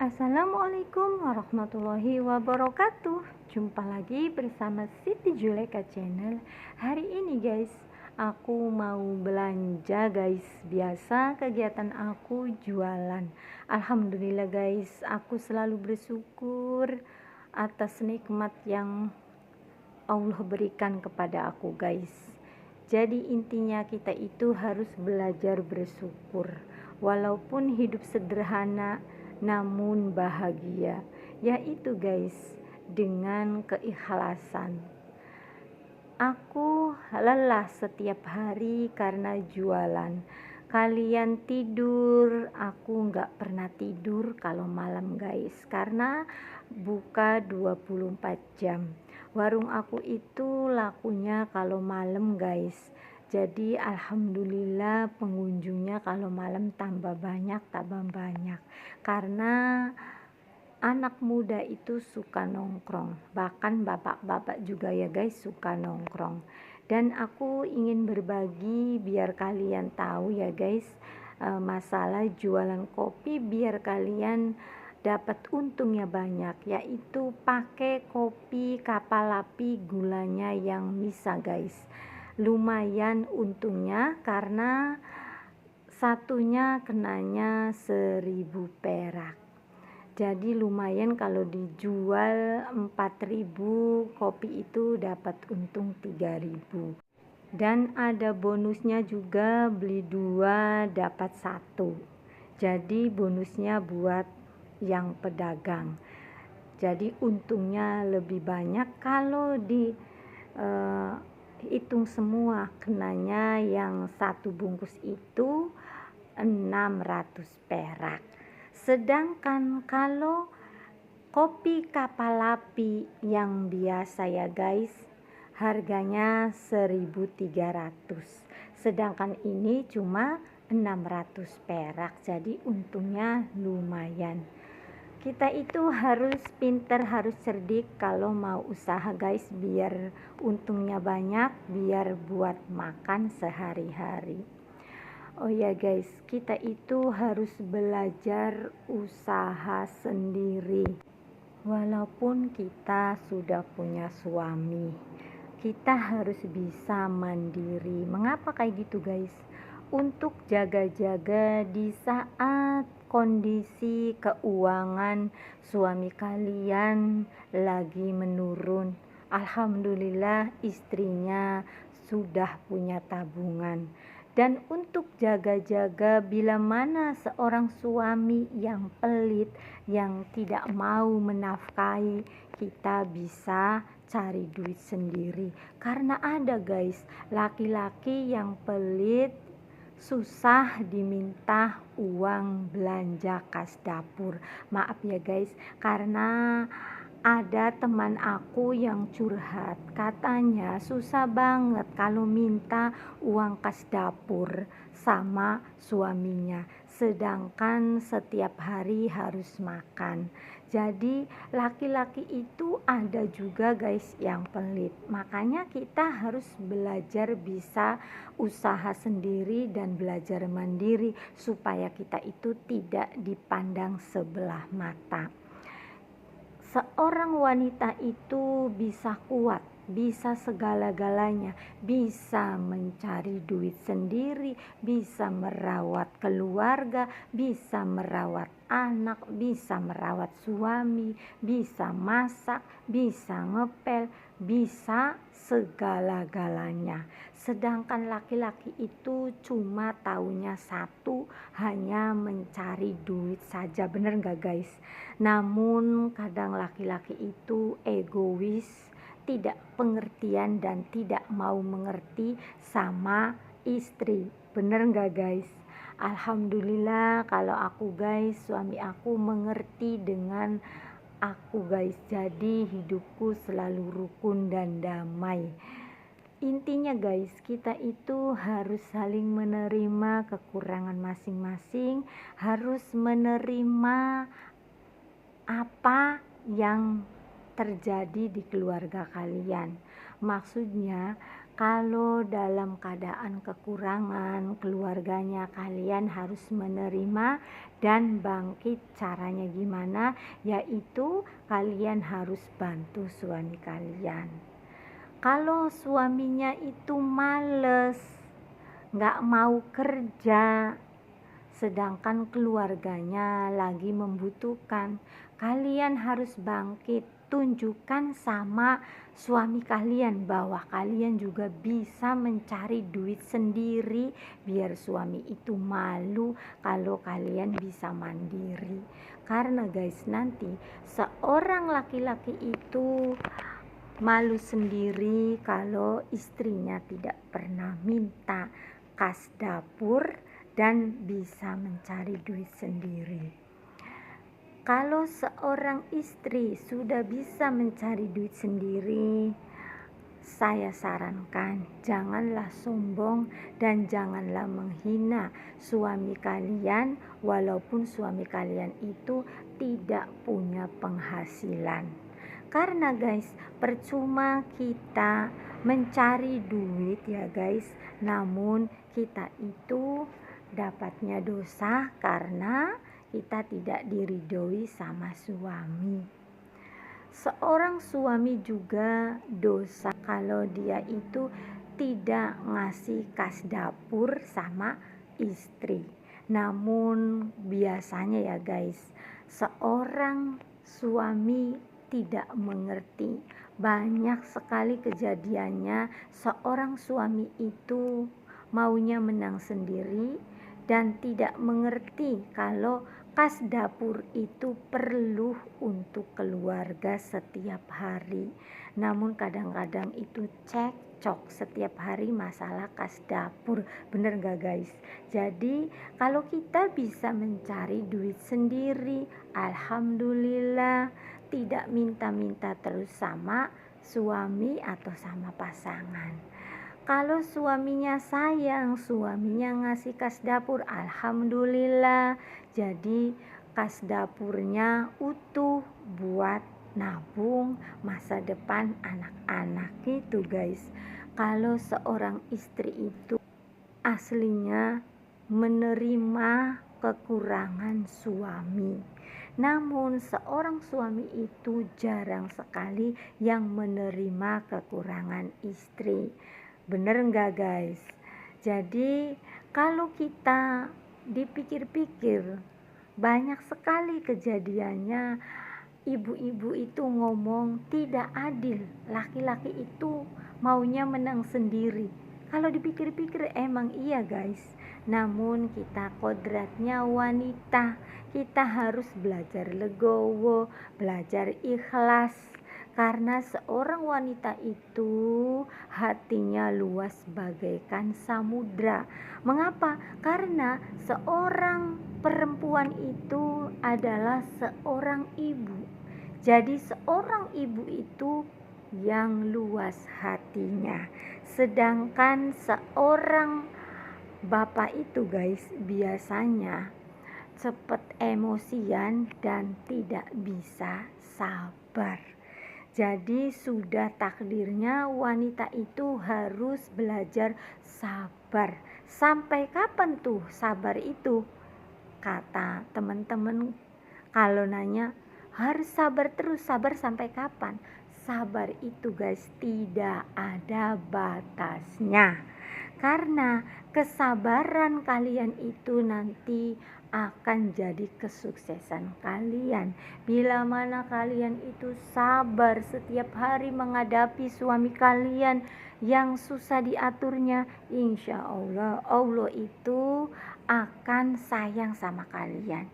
Assalamualaikum warahmatullahi wabarakatuh. Jumpa lagi bersama Siti Juleka Channel. Hari ini guys, aku mau belanja guys. Biasa kegiatan aku jualan. Alhamdulillah guys, aku selalu bersyukur atas nikmat yang Allah berikan kepada aku guys. Jadi intinya kita itu harus belajar bersyukur. Walaupun hidup sederhana namun bahagia, yaitu guys dengan keikhlasan. Aku lelah setiap hari karena jualan. Kalian tidur, aku nggak pernah tidur kalau malam guys, karena buka 24 jam. Warung aku itu lakunya kalau malam guys. Jadi alhamdulillah pengunjungnya kalau malam tambah banyak karena anak muda itu suka nongkrong, bahkan bapak-bapak juga ya guys suka nongkrong. Dan aku ingin berbagi biar kalian tahu ya guys, masalah jualan kopi biar kalian dapat untungnya banyak, yaitu pakai kopi kapal api gulanya yang bisa guys. Lumayan untungnya karena satunya kenanya 1.000 perak. Jadi lumayan kalau dijual 4.000 kopi itu dapat untung 3.000. Dan ada bonusnya juga, beli 2 dapat 1. Jadi bonusnya buat yang pedagang. Jadi untungnya lebih banyak kalau di hitung semua kenanya yang satu bungkus itu 600 perak. Sedangkan kalau kopi kapal api yang biasa ya guys, harganya 1.300. Sedangkan ini cuma 600 perak. Jadi untungnya lumayan. Kita itu harus pintar, harus cerdik kalau mau usaha guys, biar untungnya banyak, biar buat makan sehari-hari. Oh ya guys, kita itu harus belajar usaha sendiri. Walaupun kita sudah punya suami, kita harus bisa mandiri. Mengapa kayak gitu guys? Untuk jaga-jaga di saat kondisi keuangan suami kalian lagi menurun. Alhamdulillah istrinya sudah punya tabungan. Dan untuk jaga-jaga bila mana seorang suami yang pelit, yang tidak mau menafkahi, kita bisa cari duit sendiri. Karena ada guys, laki-laki yang pelit susah diminta uang belanja kas dapur. Maaf ya guys, karena ada teman aku yang curhat, katanya susah banget kalau minta uang kas dapur sama suaminya, sedangkan setiap hari harus makan. Jadi laki-laki itu ada juga guys yang pelit. Makanya kita harus belajar bisa usaha sendiri dan belajar mandiri supaya kita itu tidak dipandang sebelah mata. Seorang wanita itu bisa kuat, bisa segala-galanya, bisa mencari duit sendiri, bisa merawat keluarga, bisa merawat anak, bisa merawat suami, bisa masak, bisa ngepel, bisa segala-galanya. Sedangkan laki-laki itu cuma taunya satu, hanya mencari duit saja. Bener gak guys? Namun kadang laki-laki itu egois, tidak pengertian dan tidak mau mengerti sama istri. Bener gak guys? Alhamdulillah kalau aku guys, suami aku mengerti dengan aku guys. Jadi hidupku selalu rukun dan damai. Intinya guys, kita itu harus saling menerima kekurangan masing-masing, harus menerima apa yang terjadi di keluarga kalian. Maksudnya Kalau dalam keadaan kekurangan keluarganya, kalian harus menerima dan bangkit. Caranya gimana? Yaitu kalian harus bantu suami kalian. Kalau suaminya itu males, nggak mau kerja, sedangkan keluarganya lagi membutuhkan, kalian harus bangkit. Tunjukkan sama suami kalian bahwa kalian juga bisa mencari duit sendiri, biar suami itu malu kalau kalian bisa mandiri. Karena guys, nanti seorang laki-laki itu malu sendiri kalau istrinya tidak pernah minta kas dapur dan bisa mencari duit sendiri. Kalau seorang istri sudah bisa mencari duit sendiri, saya sarankan janganlah sombong dan janganlah menghina suami kalian, walaupun suami kalian itu tidak punya penghasilan. Karena guys, percuma kita mencari duit ya guys, namun kita itu dapatnya dosa karena kita tidak diridhoi sama suami. Seorang suami juga dosa kalau dia itu tidak ngasih kas dapur sama istri. Namun biasanya ya guys, seorang suami tidak mengerti. Banyak sekali kejadiannya seorang suami itu maunya menang sendiri dan tidak mengerti kalau kas dapur itu perlu untuk keluarga setiap hari. Namun kadang-kadang itu cekcok setiap hari masalah kas dapur. Bener gak guys? Jadi kalau kita bisa mencari duit sendiri, alhamdulillah, tidak minta-minta terus sama suami atau sama pasangan. Kalau suaminya sayang, suaminya ngasih kas dapur, alhamdulillah. Jadi kas dapurnya utuh buat nabung masa depan anak-anak gitu guys. Kalau seorang istri itu aslinya menerima kekurangan suami, namun seorang suami itu jarang sekali yang menerima kekurangan istri. Bener enggak guys? Jadi kalau kita dipikir-pikir, banyak sekali kejadiannya ibu-ibu itu ngomong tidak adil, laki-laki itu maunya menang sendiri. Kalau dipikir-pikir emang iya guys, namun kita kodratnya wanita, kita harus belajar legowo, belajar ikhlas. Karena seorang wanita itu hatinya luas bagaikan samudra. Mengapa? Karena seorang perempuan itu adalah seorang ibu. Jadi seorang ibu itu yang luas hatinya. Sedangkan seorang bapak itu guys biasanya cepat emosian dan tidak bisa sabar. Jadi sudah takdirnya wanita itu harus belajar sabar. Sampai kapan tuh sabar itu? Kata teman-teman kalau nanya, harus sabar terus. Sabar sampai kapan? Sabar itu guys tidak ada batasnya. Karena kesabaran kalian itu nanti akan jadi kesuksesan kalian. Bila mana kalian itu sabar setiap hari menghadapi suami kalian yang susah diaturnya, insya Allah Allah itu akan sayang sama kalian.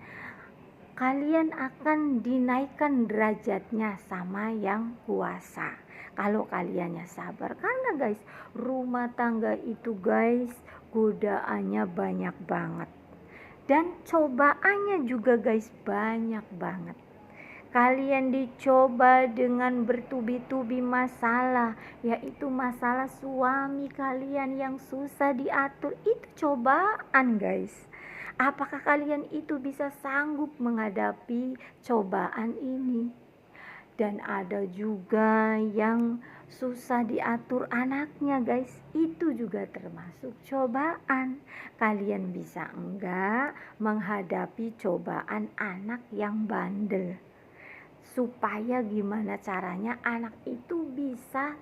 Kalian akan dinaikkan derajatnya sama yang kuasa kalau kaliannya sabar. Karena guys, rumah tangga itu guys godaannya banyak banget dan cobaannya juga guys banyak banget. Kalian dicoba dengan bertubi-tubi masalah, yaitu masalah suami kalian yang susah diatur. Itu cobaan guys. Apakah kalian itu bisa sanggup menghadapi cobaan ini? Dan ada juga yang susah diatur anaknya guys, itu juga termasuk cobaan. Kalian bisa enggak menghadapi cobaan anak yang bandel? Supaya gimana caranya anak itu bisa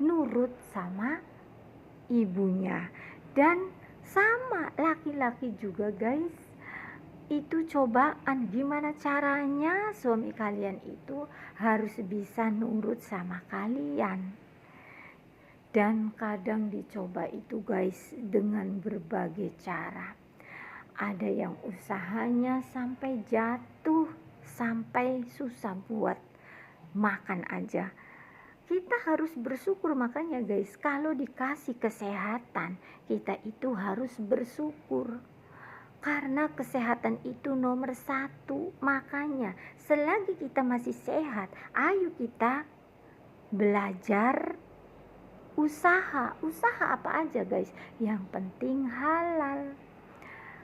nurut sama ibunya. Dan sama laki-laki juga guys, itu cobaan. Gimana caranya suami kalian itu harus bisa nurut sama kalian. Dan kadang dicoba itu guys dengan berbagai cara. Ada yang usahanya sampai jatuh, sampai susah buat makan aja. Kita harus bersyukur, makanya guys, kalau dikasih kesehatan, kita itu harus bersyukur. Karena kesehatan itu nomor satu. Makanya selagi kita masih sehat, ayo kita belajar usaha. Usaha apa aja guys, yang penting halal.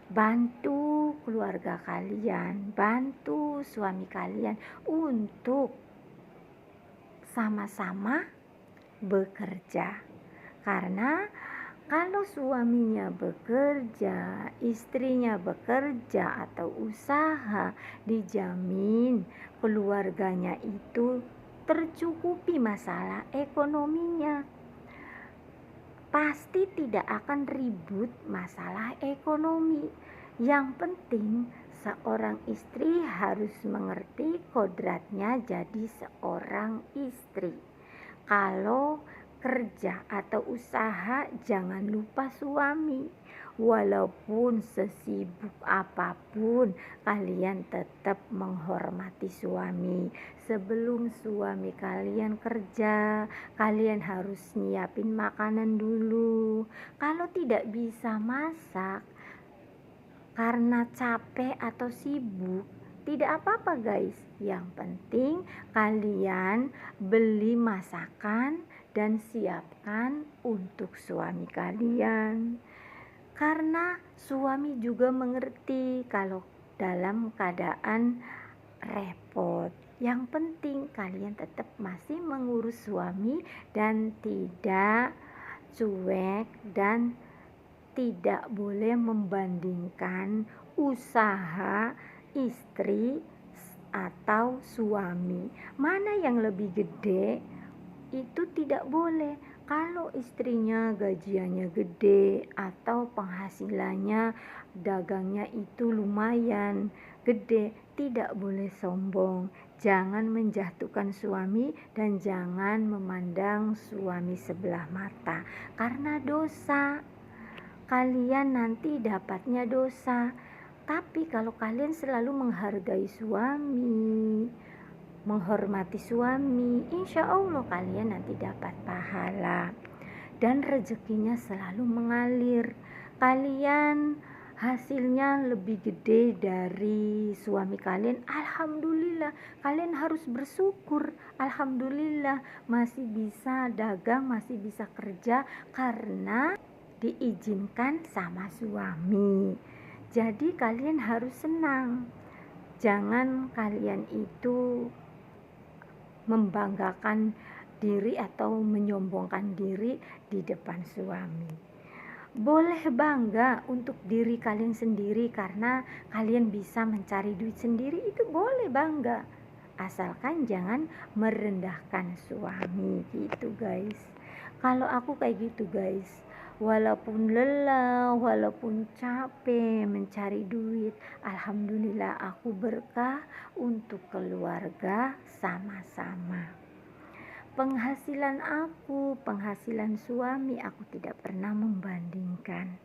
Bantu keluarga kalian, bantu suami kalian untuk sama-sama bekerja. Karena kalau suaminya bekerja, istrinya bekerja atau usaha, dijamin keluarganya itu tercukupi masalah ekonominya. Pasti tidak akan ribut masalah ekonomi. Yang penting seorang istri harus mengerti kodratnya jadi seorang istri. Kalau kerja atau usaha, jangan lupa suami. Walaupun sesibuk apapun, kalian tetap menghormati suami. Sebelum suami kalian kerja, kalian harus nyiapin makanan dulu. Kalau tidak bisa masak karena capek atau sibuk, tidak apa-apa guys. Yang penting kalian beli masakan dan siapkan untuk suami kalian. Karena suami juga mengerti kalau dalam keadaan repot. Yang penting kalian tetap masih mengurus suami dan tidak cuek, dan tidak boleh membandingkan usaha istri atau suami. Mana yang lebih gede, itu tidak boleh. Kalau istrinya gajiannya gede atau penghasilannya dagangnya itu lumayan gede, tidak boleh sombong. Jangan menjatuhkan suami dan jangan memandang suami sebelah mata, karena dosa. Kalian nanti dapatnya dosa. Tapi kalau kalian selalu menghargai suami, menghormati suami, insya Allah kalian nanti dapat pahala dan rezekinya selalu mengalir. Kalian hasilnya lebih gede dari suami kalian, alhamdulillah. Kalian harus bersyukur, alhamdulillah masih bisa dagang, masih bisa kerja karena diizinkan sama suami. Jadi kalian harus senang. Jangan kalian itu membanggakan diri atau menyombongkan diri di depan suami. Boleh bangga untuk diri kalian sendiri karena kalian bisa mencari duit sendiri, itu boleh bangga. Asalkan jangan merendahkan suami gitu guys. Kalau aku kayak gitu guys, walaupun lelah, walaupun capek mencari duit, alhamdulillah aku berkah untuk keluarga sama-sama. Penghasilan aku, penghasilan suami, aku tidak pernah membandingkan.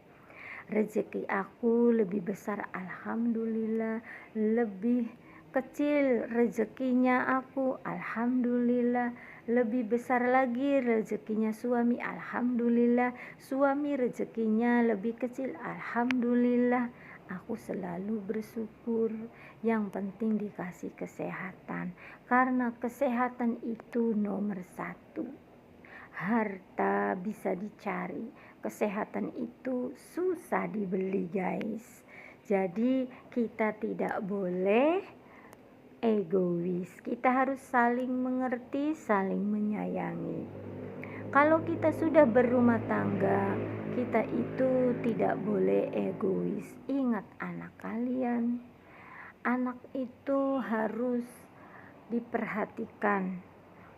Rezeki aku lebih besar, alhamdulillah. Lebih kecil rezekinya aku, alhamdulillah. Lebih besar lagi rezekinya suami, alhamdulillah. Suami rezekinya lebih kecil, alhamdulillah. Aku selalu bersyukur. Yang penting dikasih kesehatan, karena kesehatan itu nomor satu. Harta bisa dicari, kesehatan itu susah dibeli guys. Jadi kita tidak boleh egois. Kita harus saling mengerti, saling menyayangi. Kalau kita sudah berumah tangga, kita itu tidak boleh egois. Ingat anak kalian, anak itu harus diperhatikan.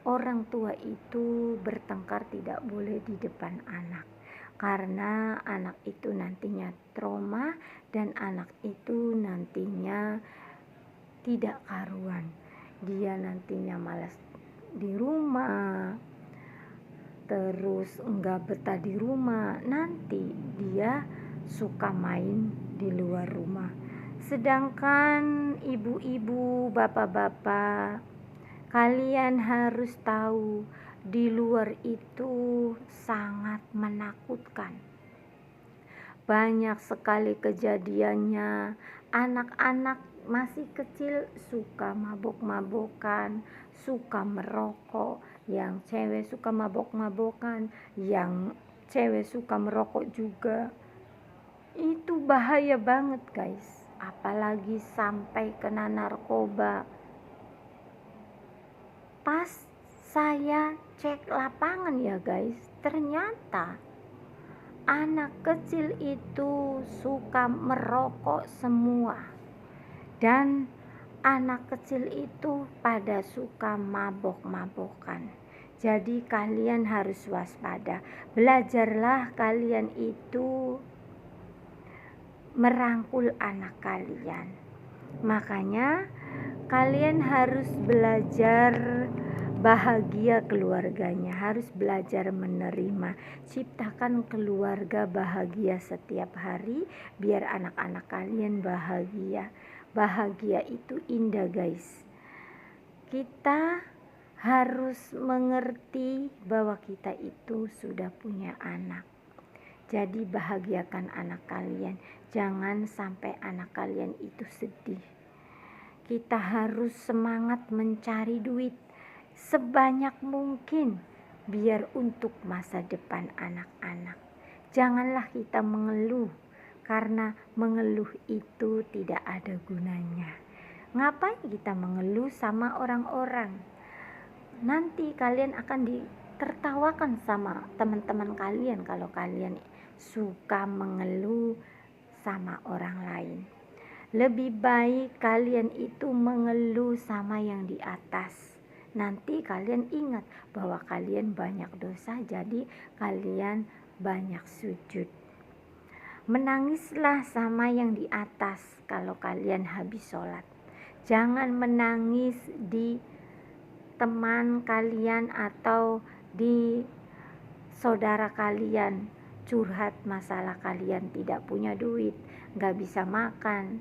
Orang tua itu bertengkar tidak boleh di depan anak, karena anak itu nantinya trauma dan anak itu nantinya tidak karuan. Dia nantinya malas di rumah, terus enggak betah di rumah, nanti dia suka main di luar rumah. Sedangkan ibu-ibu, bapak-bapak, kalian harus tahu di luar itu sangat menakutkan. Banyak sekali kejadiannya, anak-anak masih kecil suka mabok-mabokan, suka merokok, yang cewek suka mabok-mabokan, yang cewek suka merokok juga. Itu bahaya banget guys, apalagi sampai kena narkoba. Pas saya cek lapangan ya guys, ternyata anak kecil itu suka merokok semua. Dan anak kecil itu pada suka mabok-mabokan. Jadi kalian harus waspada. Belajarlah kalian itu merangkul anak kalian. Makanya kalian harus belajar bahagia keluarganya, harus belajar menerima. Ciptakan keluarga bahagia setiap hari biar anak-anak kalian bahagia. Bahagia itu indah guys. Kita harus mengerti bahwa kita itu sudah punya anak. Jadi bahagiakan anak kalian. Jangan sampai anak kalian itu sedih. Kita harus semangat mencari duit sebanyak mungkin biar untuk masa depan anak-anak. Janganlah kita mengeluh, karena mengeluh itu tidak ada gunanya. Ngapain kita mengeluh sama orang-orang? Nanti kalian akan ditertawakan sama teman-teman kalian kalau kalian suka mengeluh sama orang lain. Lebih baik kalian itu mengeluh sama yang di atas. Nanti kalian ingat bahwa kalian banyak dosa, jadi kalian banyak sujud. Menangislah sama yang di atas kalau kalian habis sholat. Jangan menangis di teman kalian atau di saudara kalian curhat masalah kalian tidak punya duit, gak bisa makan.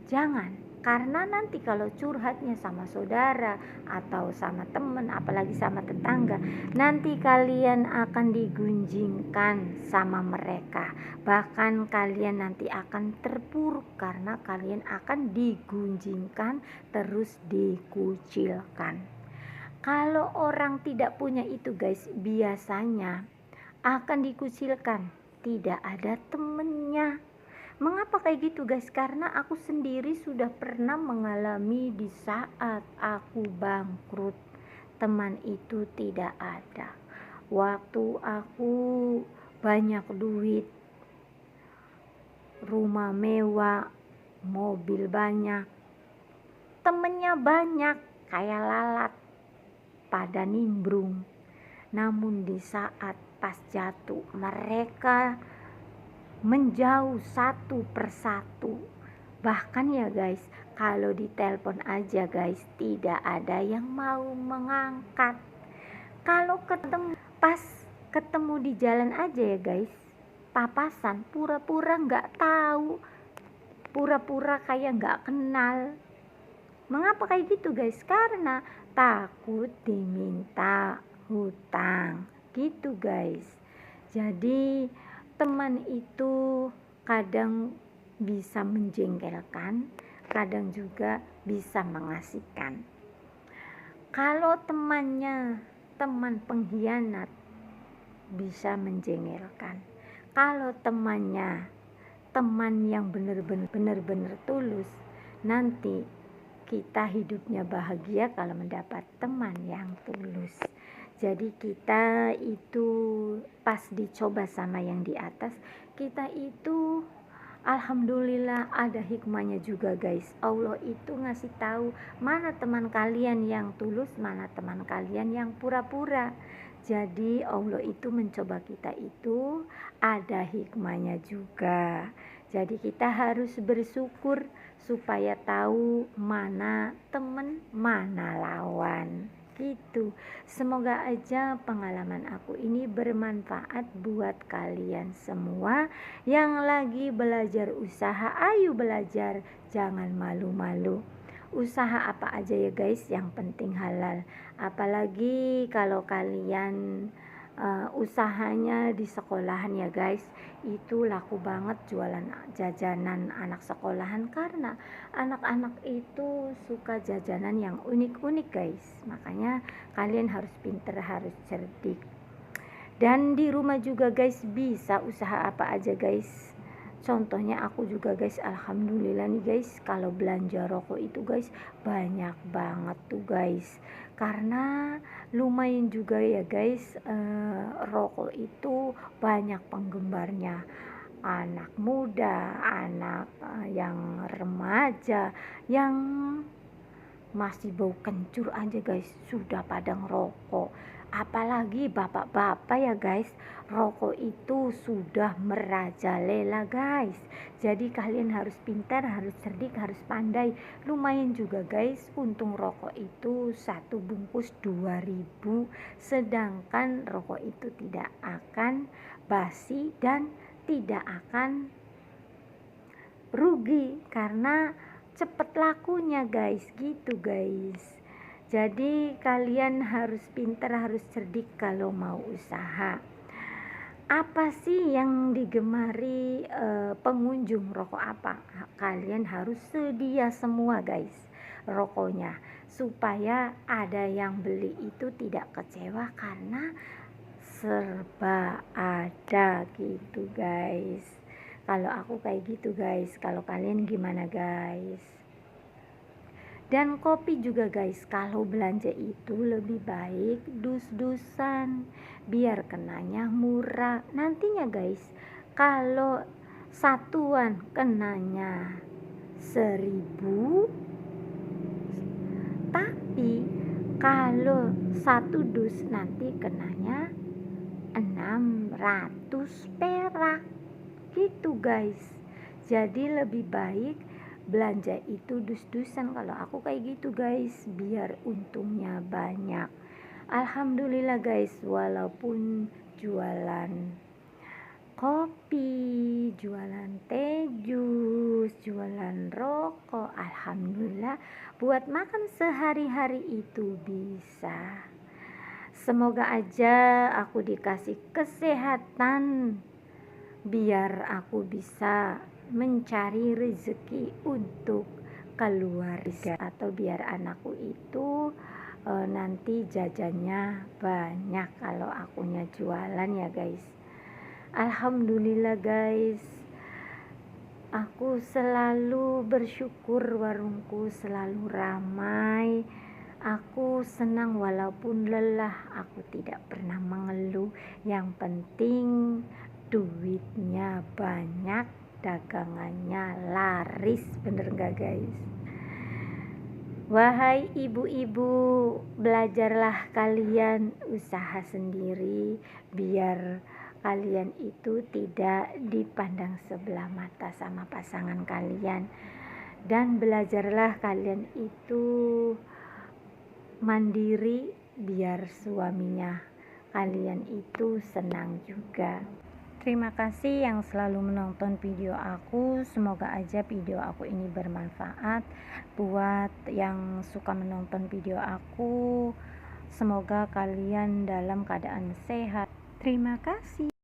Jangan, karena nanti kalau curhatnya sama saudara atau sama teman, apalagi sama tetangga, nanti kalian akan digunjingkan sama mereka. Bahkan kalian nanti akan terpuruk karena kalian akan digunjingkan, terus dikucilkan. Kalau orang tidak punya itu guys, biasanya akan dikucilkan, tidak ada temennya. Mengapa kayak gitu guys? Karena aku sendiri sudah pernah mengalami di saat aku bangkrut, teman itu tidak ada. Waktu aku banyak duit, rumah mewah, mobil banyak, temennya banyak kayak lalat pada nimbrung. Namun di saat pas jatuh, mereka menjauh satu persatu. Bahkan ya guys, kalau ditelepon aja guys, tidak ada yang mau mengangkat. Kalau pas ketemu di jalan aja ya guys, papasan, pura-pura gak tahu, pura-pura kayak gak kenal. Mengapa kayak gitu guys? Karena takut diminta hutang gitu guys. Jadi teman itu kadang bisa menjengkelkan, kadang juga bisa mengasihkan. Kalau temannya teman pengkhianat, bisa menjengkelkan. Kalau temannya teman yang benar-benar tulus, nanti kita hidupnya bahagia kalau mendapat teman yang tulus. Jadi kita itu pas dicoba sama yang di atas, kita itu alhamdulillah ada hikmahnya juga guys. Allah itu ngasih tahu mana teman kalian yang tulus, mana teman kalian yang pura-pura. Jadi Allah itu mencoba kita itu ada hikmahnya juga. Jadi kita harus bersyukur supaya tahu mana teman, mana lawan. Gitu. Semoga aja pengalaman aku ini bermanfaat buat kalian semua yang lagi belajar usaha. Ayo belajar, jangan malu-malu. Usaha apa aja ya guys, yang penting halal. Apalagi kalau kalian usahanya di sekolahan ya guys, itu laku banget jualan jajanan anak sekolahan, karena anak-anak itu suka jajanan yang unik-unik guys. Makanya kalian harus pinter, harus cerdik. Dan di rumah juga guys bisa usaha apa aja guys. Contohnya aku juga guys, alhamdulillah nih guys, kalau belanja rokok itu guys banyak banget tuh guys. Karena lumayan juga ya guys, rokok itu banyak penggemarnya. Anak muda, anak yang remaja, yang masih bau kencur aja guys sudah pada ngerokok. Apalagi bapak-bapak ya guys, rokok itu sudah merajalela guys. Jadi kalian harus pintar, harus cerdik, harus pandai. Lumayan juga guys, untung rokok itu satu bungkus 2.000, sedangkan rokok itu tidak akan basi dan tidak akan rugi karena cepet lakunya guys. Gitu guys. Jadi kalian harus pintar, harus cerdik kalau mau usaha. Apa sih yang digemari pengunjung, rokok apa? Kalian harus sedia semua guys rokoknya, supaya ada yang beli itu tidak kecewa karena serba ada gitu guys. Kalau aku kayak gitu guys, kalau kalian gimana guys? Dan kopi juga guys, kalau belanja itu lebih baik dus-dusan biar kenanya murah. Nantinya guys, kalau satuan kenanya 1.000, tapi kalau satu dus nanti kenanya 600 perak. Gitu guys. Jadi lebih baik belanja itu dus-dusan, kalau aku kayak gitu guys, biar untungnya banyak. Alhamdulillah guys, walaupun jualan kopi, jualan teh, jus, jualan rokok, alhamdulillah buat makan sehari-hari itu bisa. Semoga aja aku dikasih kesehatan biar aku bisa mencari rezeki untuk keluarga, atau biar anakku itu nanti jajannya banyak kalau akunya jualan ya guys. Alhamdulillah guys, aku selalu bersyukur warungku selalu ramai. Aku senang walaupun lelah, aku tidak pernah mengeluh. Yang penting duitnya banyak, dagangannya laris. Bener gak guys? Wahai ibu-ibu, belajarlah kalian usaha sendiri biar kalian itu tidak dipandang sebelah mata sama pasangan kalian. Dan belajarlah kalian itu mandiri biar suaminya kalian itu senang juga. Terima kasih yang selalu menonton video aku. Semoga aja video aku ini bermanfaat buat yang suka menonton video aku. Semoga kalian dalam keadaan sehat. Terima kasih.